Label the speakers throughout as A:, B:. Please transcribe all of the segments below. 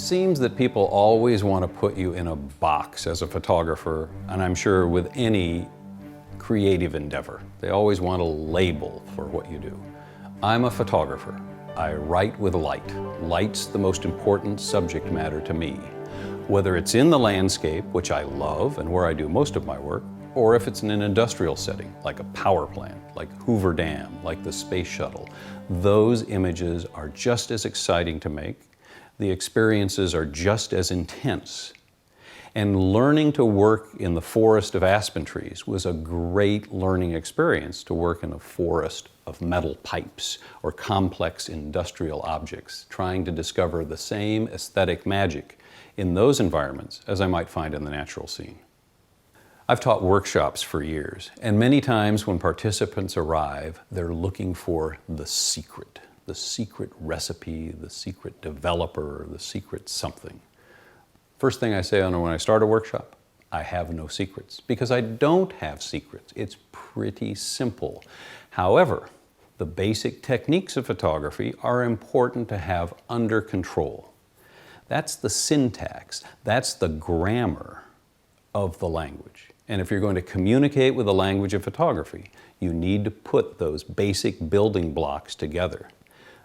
A: seems that people always want to put you in a box as a photographer, and I'm sure with any creative endeavor. They always want a label for what you do. I'm a photographer. I write with light. Light's the most important subject matter to me. Whether it's in the landscape, which I love and where I do most of my work, or if it's in an industrial setting, like a power plant, like Hoover Dam, like the space shuttle, those images are just as exciting to make. The experiences are just as intense. And learning to work in the forest of aspen trees was a great learning experience, to work in a forest of metal pipes or complex industrial objects, trying to discover the same aesthetic magic in those environments as I might find in the natural scene. I've taught workshops for years, and many times when participants arrive, they're looking for the secret recipe, the secret developer, the secret something. First thing I say when I start a workshop, I have no secrets, because I don't have secrets. It's pretty simple. However, the basic techniques of photography are important to have under control. That's the syntax, that's the grammar of the language. And if you're going to communicate with the language of photography, you need to put those basic building blocks together.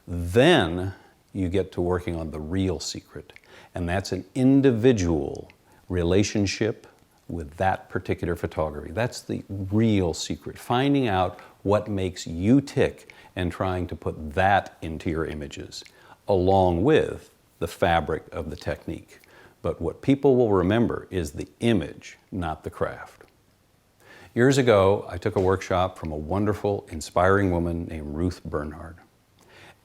A: Then you get to working on the real secret, and that's an individual relationship with that particular photography. That's the real secret, finding out what makes you tick and trying to put that into your images, along with the fabric of the technique. But what people will remember is the image, not the craft. Years ago, I took a workshop from a wonderful, inspiring woman named Ruth Bernhard.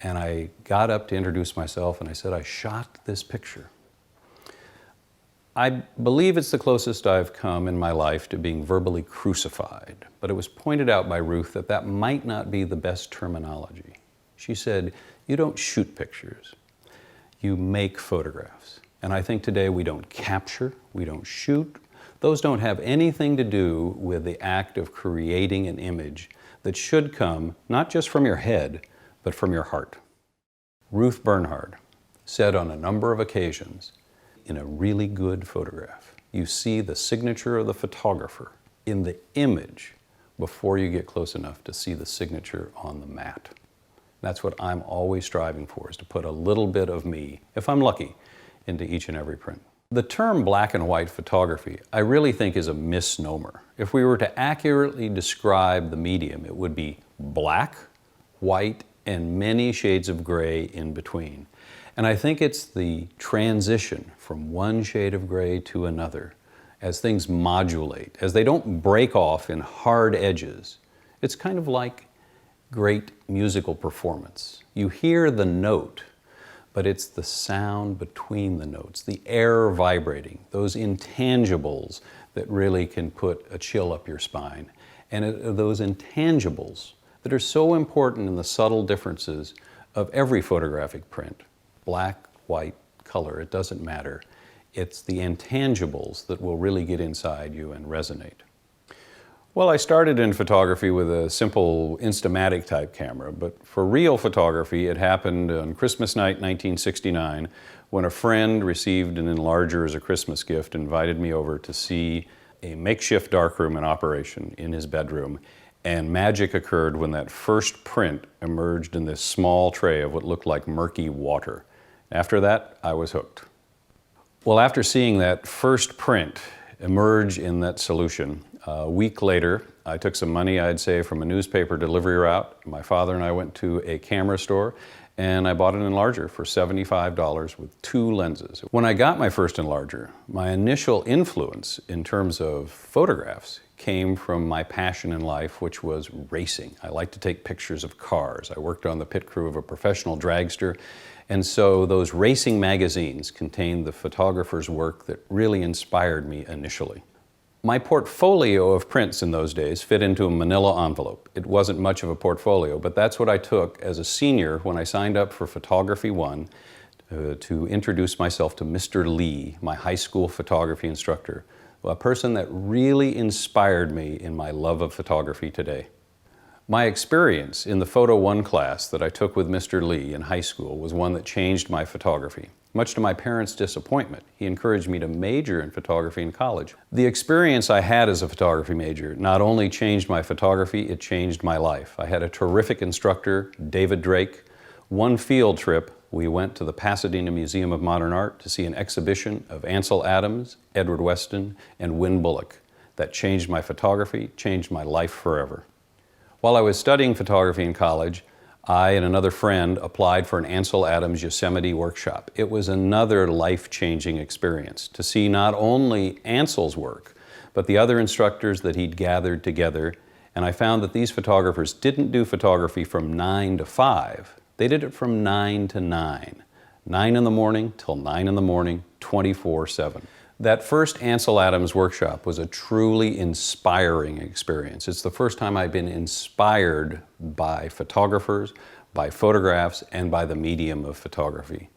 A: And I got up to introduce myself and I said, I shot this picture. I believe it's the closest I've come in my life to being verbally crucified, but it was pointed out by Ruth that that might not be the best terminology. She said, you don't shoot pictures, you make photographs. And I think today we don't capture, we don't shoot. Those don't have anything to do with the act of creating an image that should come not just from your head, but from your heart. Ruth Bernhard said on a number of occasions, in a really good photograph, you see the signature of the photographer in the image before you get close enough to see the signature on the mat. That's what I'm always striving for, is to put a little bit of me, if I'm lucky, into each and every print. The term black and white photography, I really think, is a misnomer. If we were to accurately describe the medium, it would be black, white, and many shades of gray in between. And I think it's the transition from one shade of gray to another, as things modulate, as they don't break off in hard edges. It's kind of like great musical performance. You hear the note, but it's the sound between the notes, the air vibrating, those intangibles that really can put a chill up your spine. And those intangibles that are so important in the subtle differences of every photographic print. Black, white, color, it doesn't matter. It's the intangibles that will really get inside you and resonate. Well, I started in photography with a simple Instamatic type camera, but for real photography, it happened on Christmas night 1969 when a friend received an enlarger as a Christmas gift, invited me over to see a makeshift darkroom in operation in his bedroom, and magic occurred when that first print emerged in this small tray of what looked like murky water. After that, I was hooked. Well, after seeing that first print emerge in that solution, a week later, I took some money I'd saved from a newspaper delivery route. My father and I went to a camera store and I bought an enlarger for $75 with 2 lenses. When I got my first enlarger, my initial influence in terms of photographs came from my passion in life, which was racing. I liked to take pictures of cars. I worked on the pit crew of a professional dragster, and so those racing magazines contained the photographer's work that really inspired me initially. My portfolio of prints in those days fit into a manila envelope. It wasn't much of a portfolio, but that's what I took as a senior when I signed up for Photography 1 to introduce myself to Mr. Lee, my high school photography instructor, a person that really inspired me in my love of photography today. My experience in the Photo 1 class that I took with Mr. Lee in high school was one that changed my photography. Much to my parents' disappointment, he encouraged me to major in photography in college. The experience I had as a photography major not only changed my photography, it changed my life. I had a terrific instructor, David Drake. One field trip, we went to the Pasadena Museum of Modern Art to see an exhibition of Ansel Adams, Edward Weston, and Win Bullock. That changed my photography, changed my life forever. While I was studying photography in college, I and another friend applied for an Ansel Adams Yosemite workshop. It was another life-changing experience to see not only Ansel's work, but the other instructors that he'd gathered together. And I found that these photographers didn't do photography from 9 to 5. They did it from 9 to 9. 9 in the morning till 9 in the morning, 24/7. That first Ansel Adams workshop was a truly inspiring experience. It's the first time I've been inspired by photographers, by photographs, and by the medium of photography.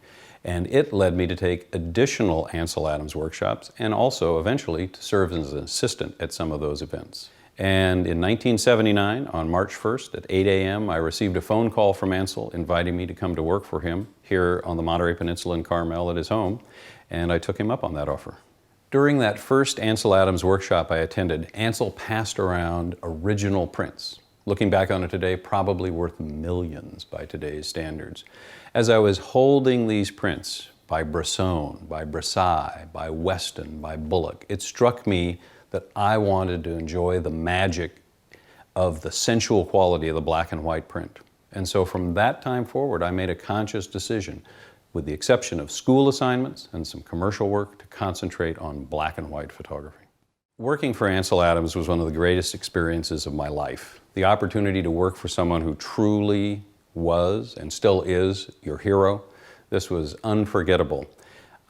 A: And it led me to take additional Ansel Adams workshops and also eventually to serve as an assistant at some of those events. And in 1979, on March 1st at 8 a.m., I received a phone call from Ansel inviting me to come to work for him here on the Monterey Peninsula in Carmel at his home, and I took him up on that offer. During that first Ansel Adams workshop I attended, Ansel passed around original prints. Looking back on it today, probably worth millions by today's standards. As I was holding these prints by Bresson, by Brassai, by Weston, by Bullock, it struck me that I wanted to enjoy the magic of the sensual quality of the black and white print. And so from that time forward, I made a conscious decision, with the exception of school assignments and some commercial work, to concentrate on black and white photography. Working for Ansel Adams was one of the greatest experiences of my life. The opportunity to work for someone who truly was and still is your hero, this was unforgettable.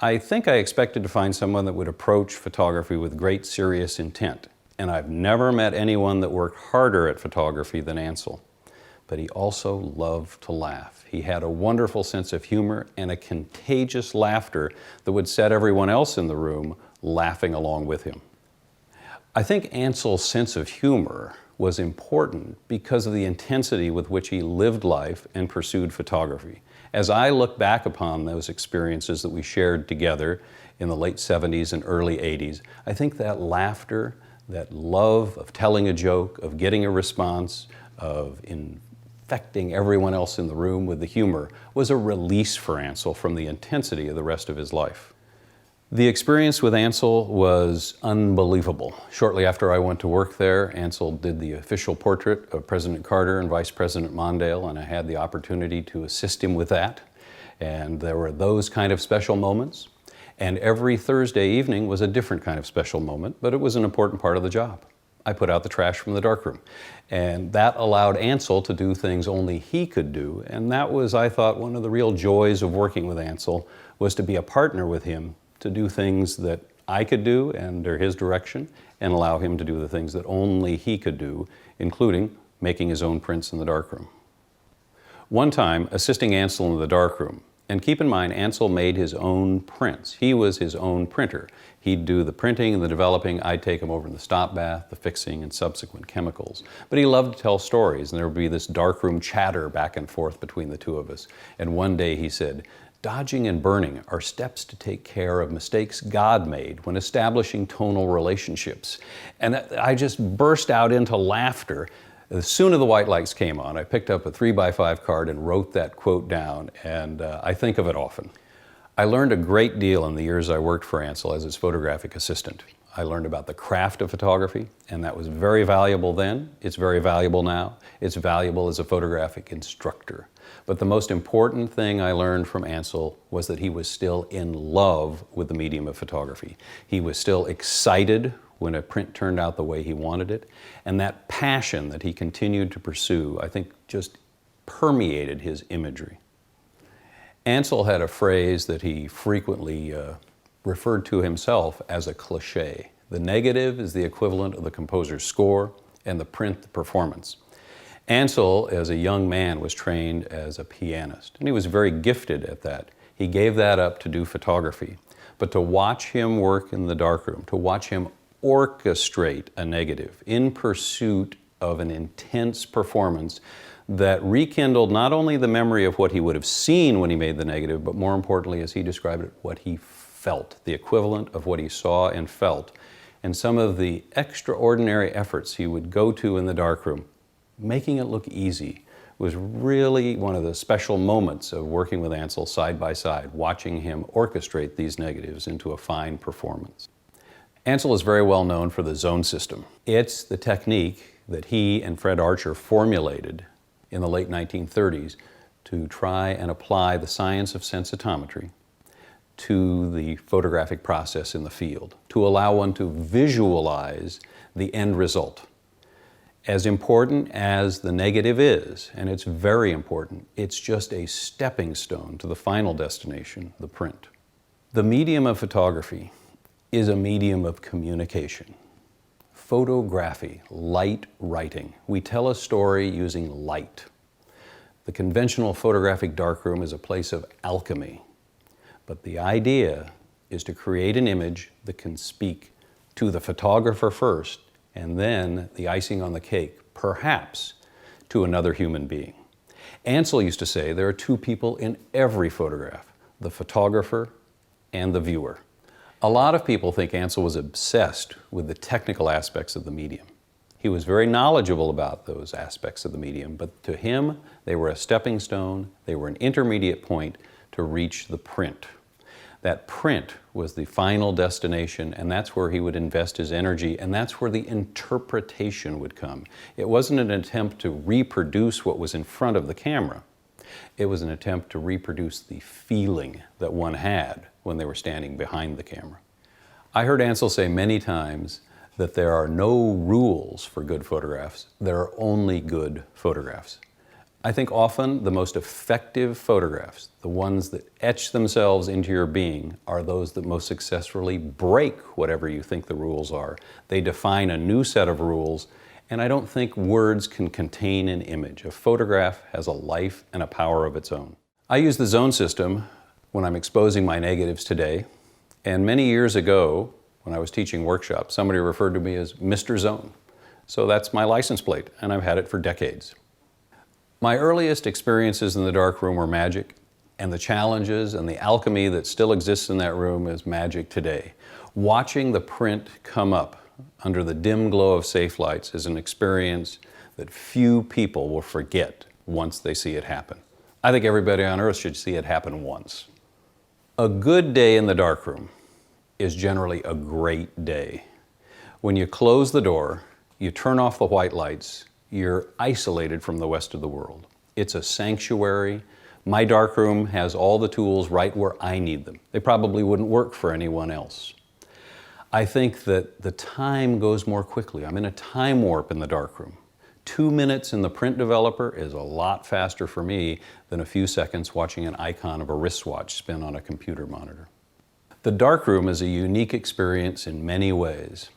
A: I think I expected to find someone that would approach photography with great serious intent, and I've never met anyone that worked harder at photography than Ansel. But he also loved to laugh. He had a wonderful sense of humor and a contagious laughter that would set everyone else in the room laughing along with him. I think Ansel's sense of humor was important because of the intensity with which he lived life and pursued photography. As I look back upon those experiences that we shared together in the late 70s and early 80s, I think that laughter, that love of telling a joke, of getting a response, of infecting everyone else in the room with the humor, was a release for Ansel from the intensity of the rest of his life. The experience with Ansel was unbelievable. Shortly after I went to work there, Ansel did the official portrait of President Carter and Vice President Mondale, and I had the opportunity to assist him with that. And there were those kind of special moments. And every Thursday evening was a different kind of special moment, but it was an important part of the job. I put out the trash from the darkroom. And that allowed Ansel to do things only he could do. And that was, I thought, one of the real joys of working with Ansel, was to be a partner with him, to do things that I could do under his direction, and allow him to do the things that only he could do, including making his own prints in the darkroom. One time, assisting Ansel in the darkroom, and keep in mind, Ansel made his own prints. He was his own printer. He'd do the printing and the developing. I'd take him over in the stop bath, the fixing, and subsequent chemicals. But he loved to tell stories, and there would be this darkroom chatter back and forth between the two of us. And one day he said, "Dodging and burning are steps to take care of mistakes God made when establishing tonal relationships." And I just burst out into laughter. As soon as the white lights came on, I picked up a 3x5 card and wrote that quote down, and I think of it often. I learned a great deal in the years I worked for Ansel as his photographic assistant. I learned about the craft of photography, and that was very valuable then. It's very valuable now. It's valuable as a photographic instructor. But the most important thing I learned from Ansel was that he was still in love with the medium of photography. He was still excited when a print turned out the way he wanted it, and that passion that he continued to pursue, I think, just permeated his imagery. Ansel had a phrase that he frequently referred to himself as a cliché. The negative is the equivalent of the composer's score, and the print the performance. Ansel, as a young man, was trained as a pianist, and he was very gifted at that. He gave that up to do photography. But to watch him work in the darkroom, to watch him orchestrate a negative in pursuit of an intense performance, that rekindled not only the memory of what he would have seen when he made the negative, but more importantly, as he described it, what he felt, the equivalent of what he saw and felt. And some of the extraordinary efforts he would go to in the darkroom, making it look easy, was really one of the special moments of working with Ansel side by side, watching him orchestrate these negatives into a fine performance. Ansel is very well known for the zone system. It's the technique that he and Fred Archer formulated in the late 1930s to try and apply the science of sensitometry to the photographic process in the field, to allow one to visualize the end result. As important as the negative is, and it's very important, it's just a stepping stone to the final destination, the print. The medium of photography is a medium of communication. Photography, light writing. We tell a story using light. The conventional photographic darkroom is a place of alchemy. But the idea is to create an image that can speak to the photographer first, and then the icing on the cake, perhaps, to another human being. Ansel used to say there are two people in every photograph, the photographer and the viewer. A lot of people think Ansel was obsessed with the technical aspects of the medium. He was very knowledgeable about those aspects of the medium, but to him, they were a stepping stone, they were an intermediate point to reach the print. That print was the final destination, and that's where he would invest his energy, and that's where the interpretation would come. It wasn't an attempt to reproduce what was in front of the camera. It was an attempt to reproduce the feeling that one had when they were standing behind the camera. I heard Ansel say many times that there are no rules for good photographs, there are only good photographs. I think often the most effective photographs, the ones that etch themselves into your being, are those that most successfully break whatever you think the rules are. They define a new set of rules, and I don't think words can contain an image. A photograph has a life and a power of its own. I use the zone system when I'm exposing my negatives today, and many years ago, when I was teaching workshops, somebody referred to me as Mr. Zone. So that's my license plate, and I've had it for decades. My earliest experiences in the darkroom were magic, and the challenges and the alchemy that still exists in that room is magic today. Watching the print come up under the dim glow of safe lights is an experience that few people will forget once they see it happen. I think everybody on earth should see it happen once. A good day in the darkroom is generally a great day. When you close the door, you turn off the white lights, you're isolated from the rest of the world. It's a sanctuary. My darkroom has all the tools right where I need them. They probably wouldn't work for anyone else. I think that the time goes more quickly. I'm in a time warp in the darkroom. 2 minutes in the print developer is a lot faster for me than a few seconds watching an icon of a wristwatch spin on a computer monitor. The darkroom is a unique experience in many ways.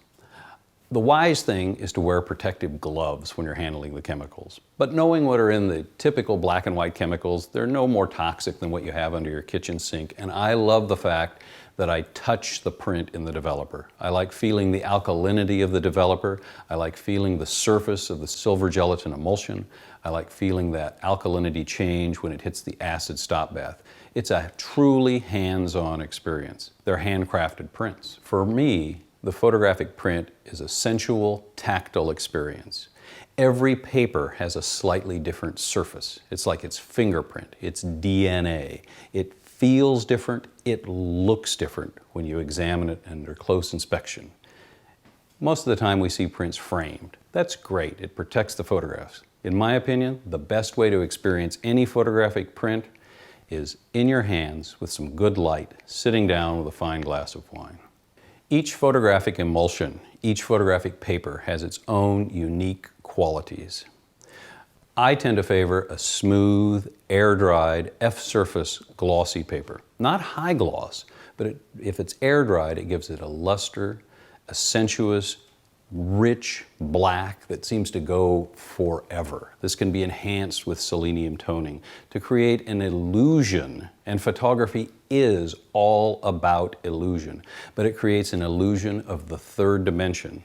A: The wise thing is to wear protective gloves when you're handling the chemicals. But knowing what are in the typical black and white chemicals, they're no more toxic than what you have under your kitchen sink. And I love the fact that I touch the print in the developer. I like feeling the alkalinity of the developer. I like feeling the surface of the silver gelatin emulsion. I like feeling that alkalinity change when it hits the acid stop bath. It's a truly hands-on experience. They're handcrafted prints. For me, the photographic print is a sensual, tactile experience. Every paper has a slightly different surface. It's like its fingerprint, its DNA. It feels different, it looks different when you examine it under close inspection. Most of the time we see prints framed. That's great, it protects the photographs. In my opinion, the best way to experience any photographic print is in your hands with some good light, sitting down with a fine glass of wine. Each photographic emulsion, each photographic paper has its own unique qualities. I tend to favor a smooth, air-dried, F-surface glossy paper. Not high gloss, but if it's air-dried, it gives it a luster, a sensuous, rich black that seems to go forever. This can be enhanced with selenium toning to create an illusion, and photography is all about illusion, but it creates an illusion of the third dimension.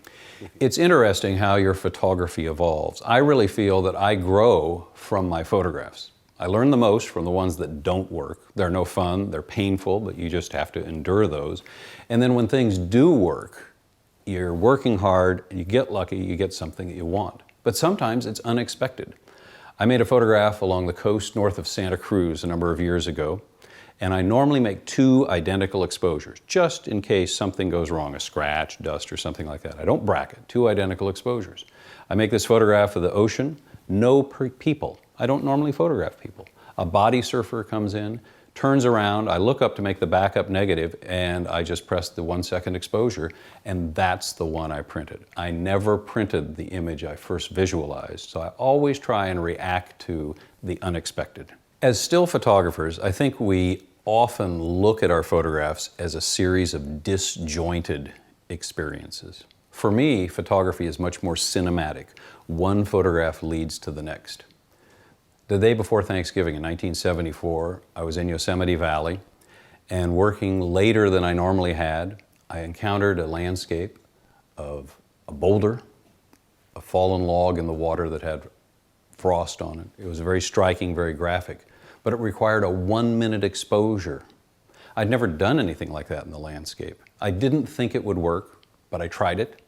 A: It's interesting how your photography evolves. I really feel that I grow from my photographs. I learn the most from the ones that don't work. They're no fun, they're painful, but you just have to endure those. And then when things do work, you're working hard, you get lucky, you get something that you want. But sometimes it's unexpected. I made a photograph along the coast north of Santa Cruz a number of years ago, and I normally make 2 identical exposures, just in case something goes wrong, a scratch, dust, or something like that. I don't bracket, 2 identical exposures. I make this photograph of the ocean, no people. I don't normally photograph people. A body surfer comes in, turns around, I look up to make the backup negative, and I just press the 1-second exposure, and that's the one I printed. I never printed the image I first visualized, so I always try and react to the unexpected. As still photographers, I think we often look at our photographs as a series of disjointed experiences. For me, photography is much more cinematic. One photograph leads to the next. The day before Thanksgiving in 1974, I was in Yosemite Valley, and working later than I normally had, I encountered a landscape of a boulder, a fallen log in the water that had frost on it. It was very striking, very graphic, but it required a 1-minute exposure. I'd never done anything like that in the landscape. I didn't think it would work, but I tried it.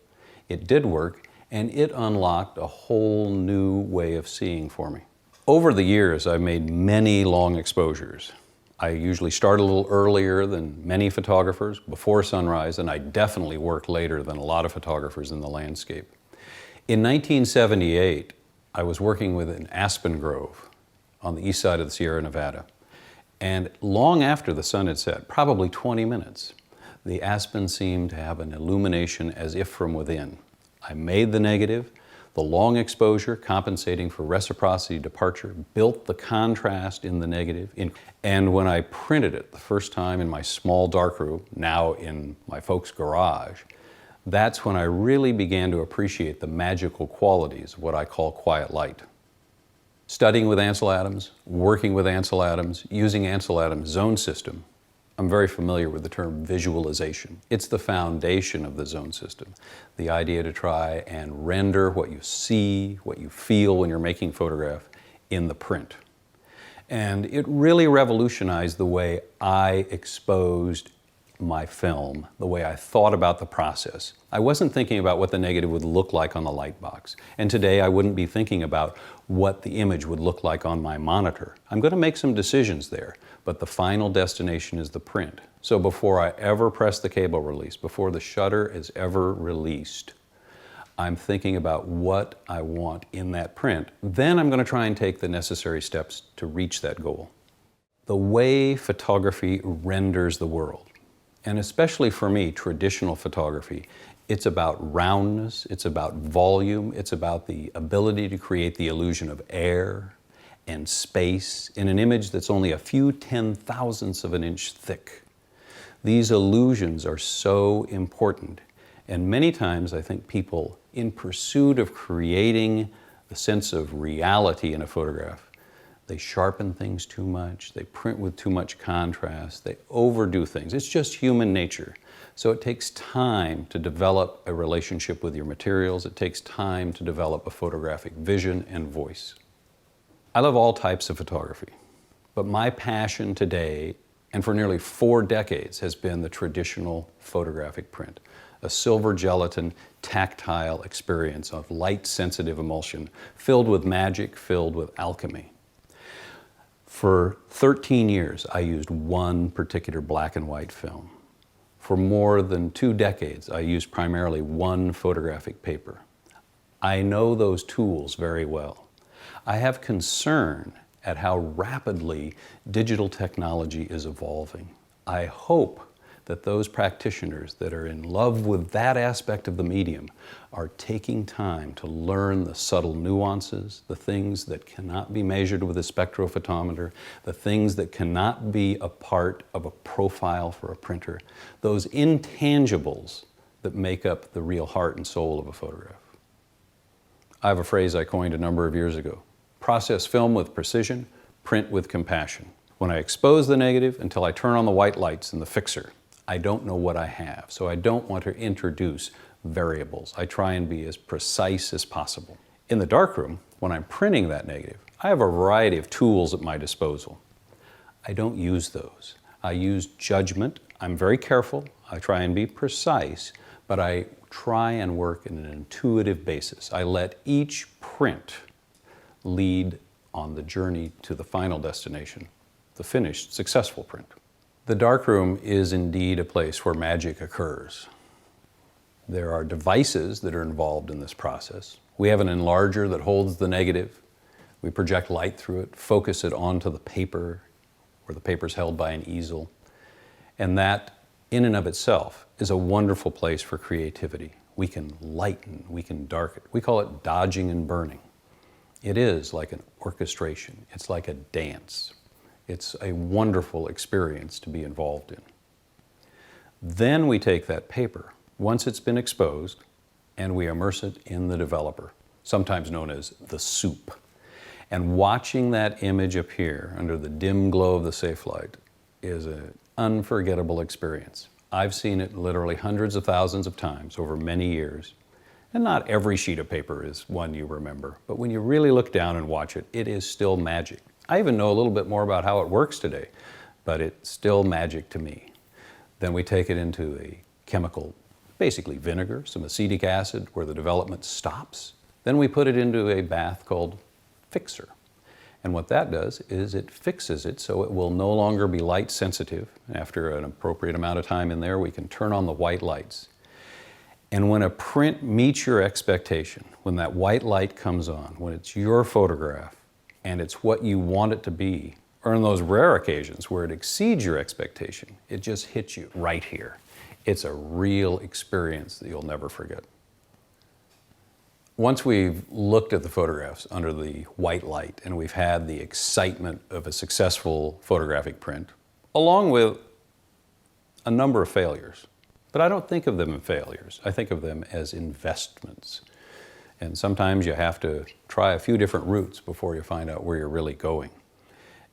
A: It did work, and it unlocked a whole new way of seeing for me. Over the years, I've made many long exposures. I usually start a little earlier than many photographers, before sunrise, and I definitely work later than a lot of photographers in the landscape. In 1978, I was working with an aspen grove on the east side of the Sierra Nevada. And long after the sun had set, probably 20 minutes, the aspen seemed to have an illumination as if from within. I made the negative, the long exposure compensating for reciprocity departure, built the contrast in the negative. And when I printed it the first time in my small darkroom, now in my folks' garage, that's when I really began to appreciate the magical qualities of what I call quiet light. Studying with Ansel Adams, working with Ansel Adams, using Ansel Adams' zone system, I'm very familiar with the term visualization. It's the foundation of the zone system. The idea to try and render what you see, what you feel when you're making a photograph in the print. And it really revolutionized the way I exposed my film, the way I thought about the process. I wasn't thinking about what the negative would look like on the light box. And today I wouldn't be thinking about what the image would look like on my monitor. I'm going to make some decisions there, but the final destination is the print. So before I ever press the cable release, before the shutter is ever released, I'm thinking about what I want in that print. Then I'm going to try and take the necessary steps to reach that goal. The way photography renders the world, and especially for me, traditional photography, it's about roundness, it's about volume, it's about the ability to create the illusion of air and space in an image that's only a few 10,000ths of an inch thick. These illusions are so important, and many times I think people, in pursuit of creating the sense of reality in a photograph, they sharpen things too much, they print with too much contrast, they overdo things. It's just human nature. So it takes time to develop a relationship with your materials. It takes time to develop a photographic vision and voice. I love all types of photography, but my passion today, and for nearly 4 decades, has been the traditional photographic print. A silver gelatin, tactile experience of light-sensitive emulsion, filled with magic, filled with alchemy. For 13 years, I used one particular black and white film. For more than 2 decades, I used primarily one photographic paper. I know those tools very well. I have concern at how rapidly digital technology is evolving. I hope that those practitioners that are in love with that aspect of the medium are taking time to learn the subtle nuances, the things that cannot be measured with a spectrophotometer, the things that cannot be a part of a profile for a printer, those intangibles that make up the real heart and soul of a photograph. I have a phrase I coined a number of years ago: process film with precision, print with compassion. When I expose the negative until I turn on the white lights and the fixer, I don't know what I have, so I don't want to introduce variables. I try and be as precise as possible. In the darkroom, when I'm printing that negative, I have a variety of tools at my disposal. I don't use those. I use judgment. I'm very careful. I try and be precise, but I try and work in an intuitive basis. I let each print lead on the journey to the final destination, the finished, successful print. The darkroom is indeed a place where magic occurs. There are devices that are involved in this process. We have an enlarger that holds the negative. We project light through it, focus it onto the paper, where the paper is held by an easel. And that, in and of itself, is a wonderful place for creativity. We can lighten, we can darken. We call it dodging and burning. It is like an orchestration. It's like a dance. It's a wonderful experience to be involved in. Then we take that paper, once it's been exposed, and we immerse it in the developer, sometimes known as the soup. And watching that image appear under the dim glow of the safe light is an unforgettable experience. I've seen it literally hundreds of thousands of times over many years. And not every sheet of paper is one you remember, but when you really look down and watch it, it is still magic. I even know a little bit more about how it works today, but it's still magic to me. Then we take it into a chemical, basically vinegar, some acetic acid, where the development stops. Then we put it into a bath called fixer. And what that does is it fixes it so it will no longer be light sensitive. After an appropriate amount of time in there, we can turn on the white lights. And when a print meets your expectation, when that white light comes on, when it's your photograph and it's what you want it to be, or on those rare occasions where it exceeds your expectation, it just hits you right here. It's a real experience that you'll never forget. Once we've looked at the photographs under the white light and we've had the excitement of a successful photographic print, along with a number of failures, but I don't think of them as failures. I think of them as investments. And sometimes you have to try a few different routes before you find out where you're really going.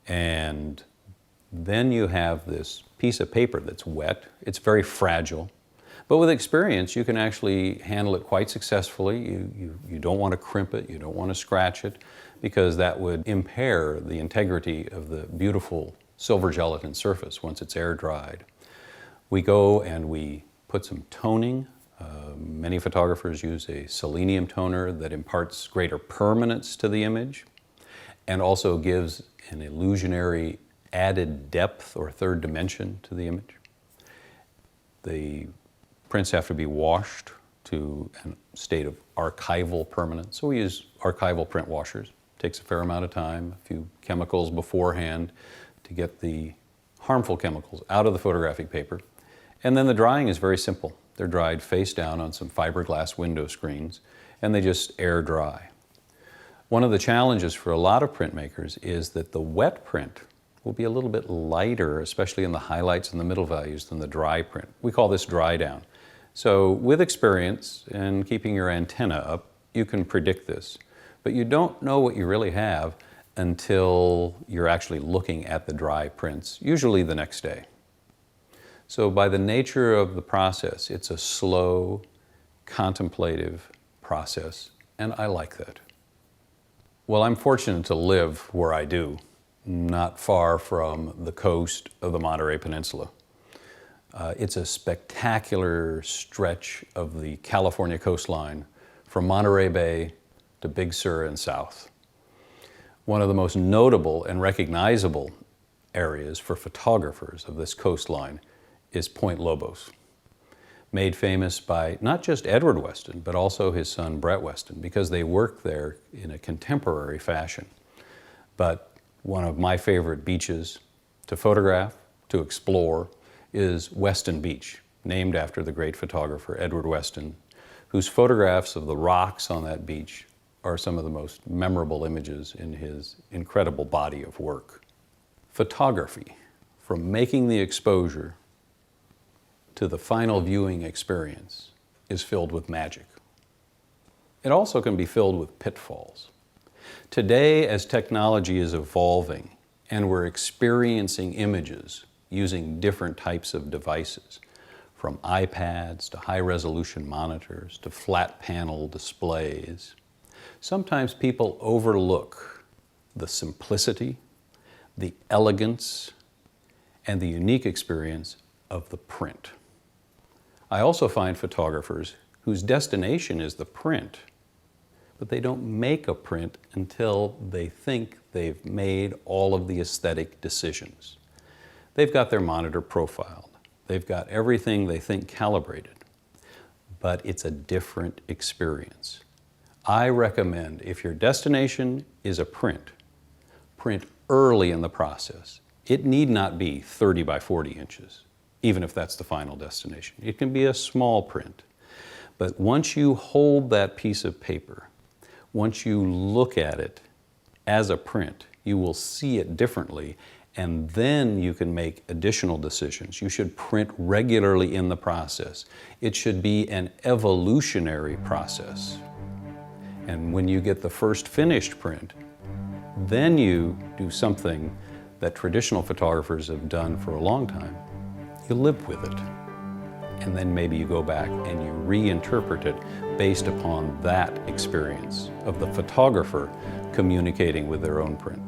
A: And then you have this piece of paper that's wet. It's very fragile. But with experience, you can actually handle it quite successfully. You don't want to crimp it, you don't want to scratch it, because that would impair the integrity of the beautiful silver gelatin surface once it's air dried. We go and we put some toning. Many photographers use a selenium toner that imparts greater permanence to the image and also gives an illusionary added depth or third dimension to the image. The prints have to be washed to a state of archival permanence. So we use archival print washers. It takes a fair amount of time, a few chemicals beforehand to get the harmful chemicals out of the photographic paper. And then the drying is very simple. They're dried face down on some fiberglass window screens, and they just air dry. One of the challenges for a lot of printmakers is that the wet print will be a little bit lighter, especially in the highlights and the middle values, than the dry print. We call this dry down. So with experience and keeping your antenna up, you can predict this. But you don't know what you really have until you're actually looking at the dry prints, usually the next day. So by the nature of the process, it's a slow, contemplative process, and I like that. Well, I'm fortunate to live where I do, not far from the coast of the Monterey Peninsula. It's a spectacular stretch of the California coastline from Monterey Bay to Big Sur and south. One of the most notable and recognizable areas for photographers of this coastline is Point Lobos, made famous by not just Edward Weston, but also his son Brett Weston, because they worked there in a contemporary fashion. But one of my favorite beaches to photograph, to explore, is Weston Beach, named after the great photographer Edward Weston, whose photographs of the rocks on that beach are some of the most memorable images in his incredible body of work. Photography, from making the exposure to the final viewing experience, is filled with magic. It also can be filled with pitfalls. Today, as technology is evolving and we're experiencing images using different types of devices, from iPads to high-resolution monitors to flat panel displays, sometimes people overlook the simplicity, the elegance, and the unique experience of the print. I also find photographers whose destination is the print, but they don't make a print until they think they've made all of the aesthetic decisions. They've got their monitor profiled. They've got everything they think calibrated, but it's a different experience. I recommend, if your destination is a print early in the process. It need not be 30 by 40 inches, even if that's the final destination. It can be a small print. But once you hold that piece of paper, once you look at it as a print, you will see it differently, and then you can make additional decisions. You should print regularly in the process. It should be an evolutionary process. And when you get the first finished print, then you do something that traditional photographers have done for a long time. You live with it. And then maybe you go back and you reinterpret it based upon that experience of the photographer communicating with their own print.